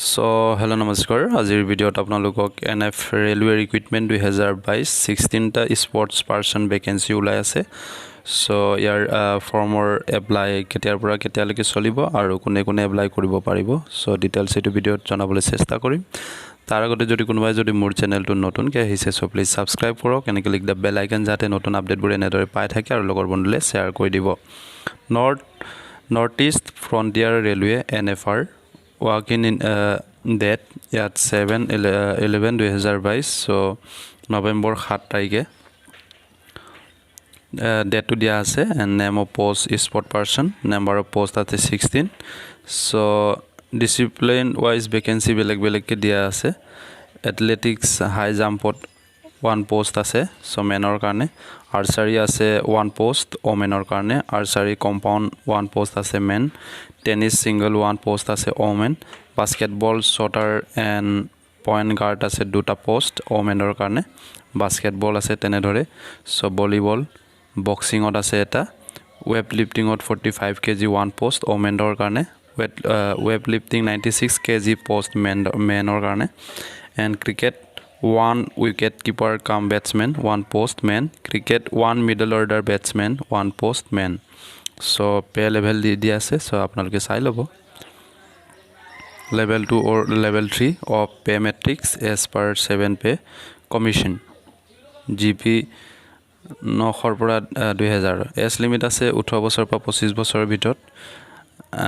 So, hello namaskar. Azir video apnalokok NF Railway Recruitment 2022 16টা Sportsperson Vacancy ulai ase. So, yar former apply ketiar pura ketialeke cholibo aru kone kone apply koribo paribo. So, details etu video janabole chesta korim. Tar agote jodi konobai jodi mur channel tu notun ke hise so please subscribe korok eneke click the bell icon jate notun update bore enedore pai thake aru logor bondule share kori dibo. Northeast Frontier Railway NFR working in date at 7/11/2022 so November 7 তাৰিখে date to dia ase and name of post is Sportsperson, number of post ate 16 so discipline wise vacancy beleg ke dia ase athletics high jump pot 1 post ase so menor karne archery ase 1 post women or karne archery compound 1 post ase men tennis single 1 post ase women basketball shooter and point guard ase duta post women or karne basketball ase tene dhore so volleyball boxing ot ase eta weightlifting ot 45 kg 1 post women or karne weightlifting 96 kg post men or karne and cricket 1 wicket keeper come batsman 1 post man cricket 1 middle order batsman 1 post man so pay level di dia ase so apnaloke sai lobo level 2 or level 3 of pay matrix as per 7 pay commission gp 900 পৰা 2000 as limit আছে 18 বছৰ পৰা 25 বছৰৰ ভিতৰত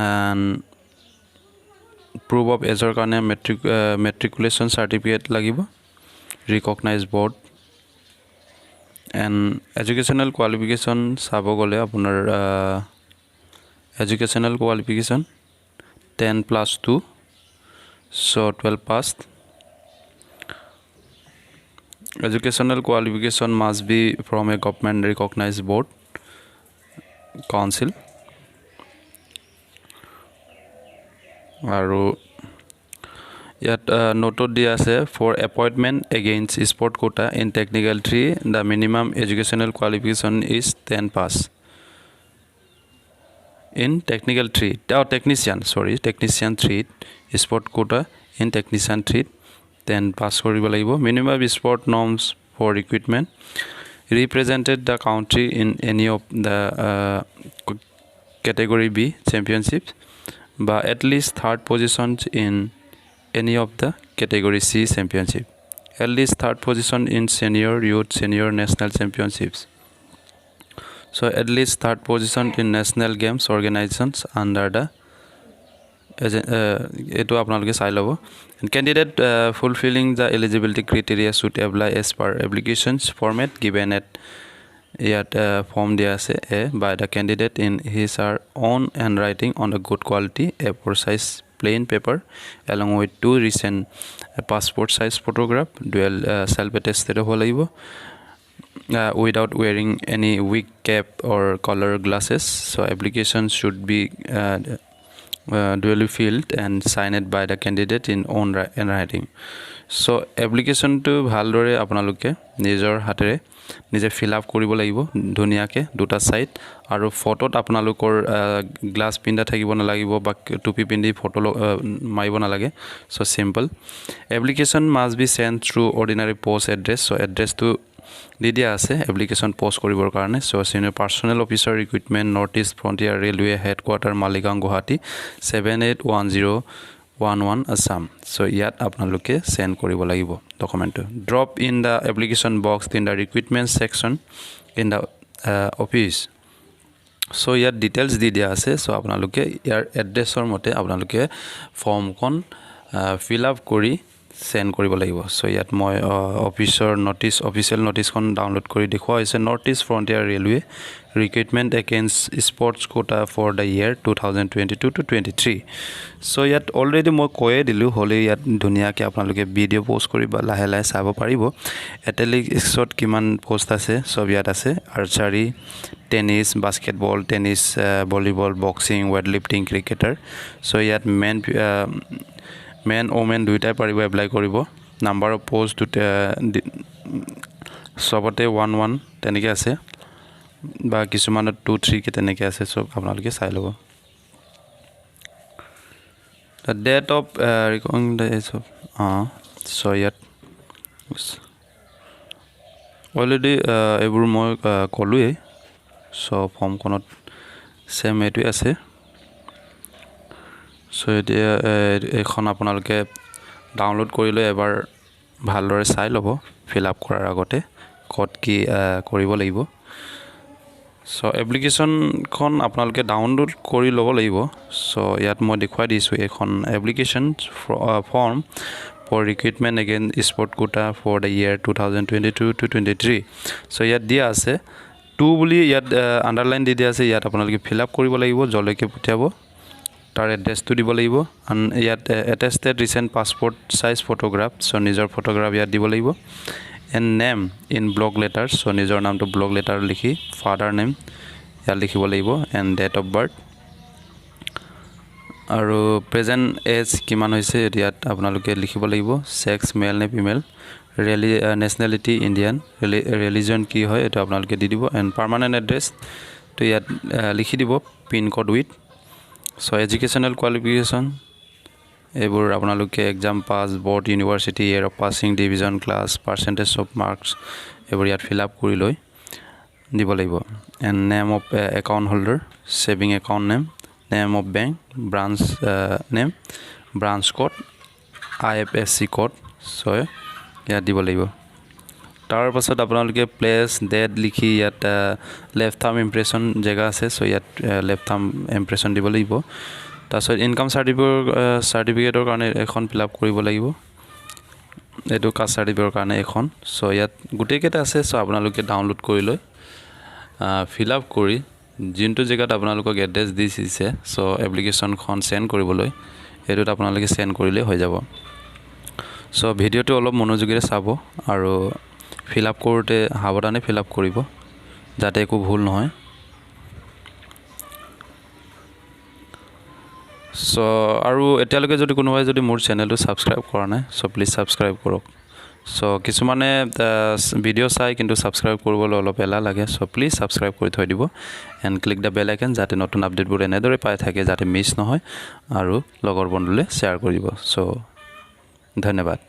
and proof of age or কাৰণে matriculation certificate লাগিব recognized board and educational qualification sabo gole apunar educational qualification 10+2 so 12 passed educational qualification must be from a government recognized board council aru yet noted dia ase for appointment against sport quota in technical 3 the minimum educational qualification is 10 pass in technical 3 technician 3 sport quota in technician 3 10 pass koribo lagibo minimum sport norms for recruitment represented the country in any of the category B championships but at least third positions in any of the category C championship at least third position in senior youth senior national championships so at least third position in national games organizations under the eto apnaloke sai lobo and candidate fulfilling the eligibility criteria should apply as per applications format given at yet form dia ase by the candidate in his or own handwriting on a good quality A4 size plain paper along with 2 recent passport size photograph dual self attested holaibo without wearing any wig cap or color glasses so application should be duly filled and signed by the candidate in own handwriting so application to bhaldore apnaloke nijor hatere nije fill up koribo lagibo dhuniya ke duta side aru photo apnalokor glass pinda thakibo na lagibo ba tupi pindi photo maibo na lage so simple application must be sent through ordinary post address so address to dia ase application post koribor karone so senior personnel officer recruitment Northeast Frontier Railway headquarter Maligang Guwahati 781011 Assam so yat apnaloke send koribo lagibo document drop in the application box in the recruitment section in the office so yat details di dia ase so apnaloke yar address or mote apnaloke form kon fill up kori send koribo lagibo so yat moi officer notice official notice kon download kori dekho hoise Northeast Frontier Railway recruitment against sports quota for the year 2022 to 23 so yat already moi koye dilu hole yat dunia ke apnaloke video post kori ba lahe lahe sabo paribo athletics shot kiman post ase sob yat ase archery tennis basketball tennis volleyball boxing weightlifting cricketer so yat men women duitai paribo apply koribo number of post sobote 11 tenike ase ba kisumanot 2 3 ke tenike ase so apnaloke sai lobo the date of recording the age of so yet already এইবোৰ মই ক'লোৱে so ফৰ্মখনত same এটো আছে so এতিয়া এখন আপোনালোকে download কৰি লৈ এবাৰ ভালদৰে চাই ল'ব ফিল আপ কৰাৰ আগতে ক'ত কি কৰিব লাগিব so application খন আপোনালোকে ডাউনলোড কৰি ল'ব লাগিব so ইয়াত মই দেখুৱাই দিছো এখন application form for recruitment against sport quota for the year 2022 to 23 so ইয়াত দিয়া আছে 2 বুলি ইয়াত আন্ডাৰলাইন দি দিয়া আছে ইয়াত আপোনালোকে ফিল আপ কৰিব লাগিব জলৈকে পঠিয়াব তাৰ এড্ৰেছটো দিব লাগিব আৰু ইয়াত attested recent passport size photograph so নিজৰ ফটোগ্ৰাফ ইয়াত দিব লাগিব and name in block letters so নিজৰ নামটো block letter লিখি father name ইয়াত লিখিব লাগিব and date of birth আৰু present age কিমান হৈছে ইয়াত আপোনালোকে লিখিব লাগিব sex male নে female nationality Indian religion কি হয় এটা আপোনালোকে দি দিব and permanent address তো ইয়াত লিখি দিব pin code with so educational qualification এইবোৰ আপোনালোকে exam pass board university year of passing division class percentage of marks এইবোৰ ইয়াত fill up কৰি লৈ দিব লাগিব and name of account holder saving account name of bank branch name branch code IFSC code so ইয়াত দিব লাগিব তাৰ পাছত আপোনালোকে প্লেস ডেট লিখি ইয়াত লেফট থাম্ব ইমপ্ৰেছন জায়গা আছে সো ইয়াত লেফট থাম্ব ইমপ্ৰেছন দিব লাগিব তাৰছত ইনকাম সাৰ্টিফিকেটৰ কাৰণে এখন ফিল আপ কৰিব লাগিব এটো কাষ্ট সাৰ্টিফিকেটৰ কাৰণে এখন সো ইয়াত গুটেই কেটা আছে সো আপোনালোকে ডাউনলোড কৰি লৈ ফিল আপ কৰি জিনটো জায়গাত আপোনালোকক এড্ৰেছ দিছে সো এপ্লিকেশনখন সেন্ড কৰিবলৈ এটোত আপোনালোকে সেন্ড কৰিলে হৈ যাব সো ভিডিওটো অলপ মনোযোগেৰে চাব আৰু ফিল আপ কৰোতে হাবদানে ফিল আপ কৰিব যাতে একো ভুল নহয় সো আৰু এতিয়ালৈকে যদি কোনোবাই যদি মোৰ চেনেলটো সাবস্ক্ৰাইব কৰা নাই সো প্লিজ সাবস্ক্ৰাইব কৰক সো কিছুমানে ভিডিও চাই কিন্তু সাবস্ক্ৰাইব কৰিবলৈ অলপ এলা লাগে সো প্লিজ সাবস্ক্ৰাইব কৰি থৈ দিব and click the bell icon যাতে নতুন আপডেটবোৰ এনেদৰে পাই থাকে যাতে মিছ নহয় আৰু লগৰ বন্ধুলে শেয়াৰ কৰিব সো ধন্যবাদ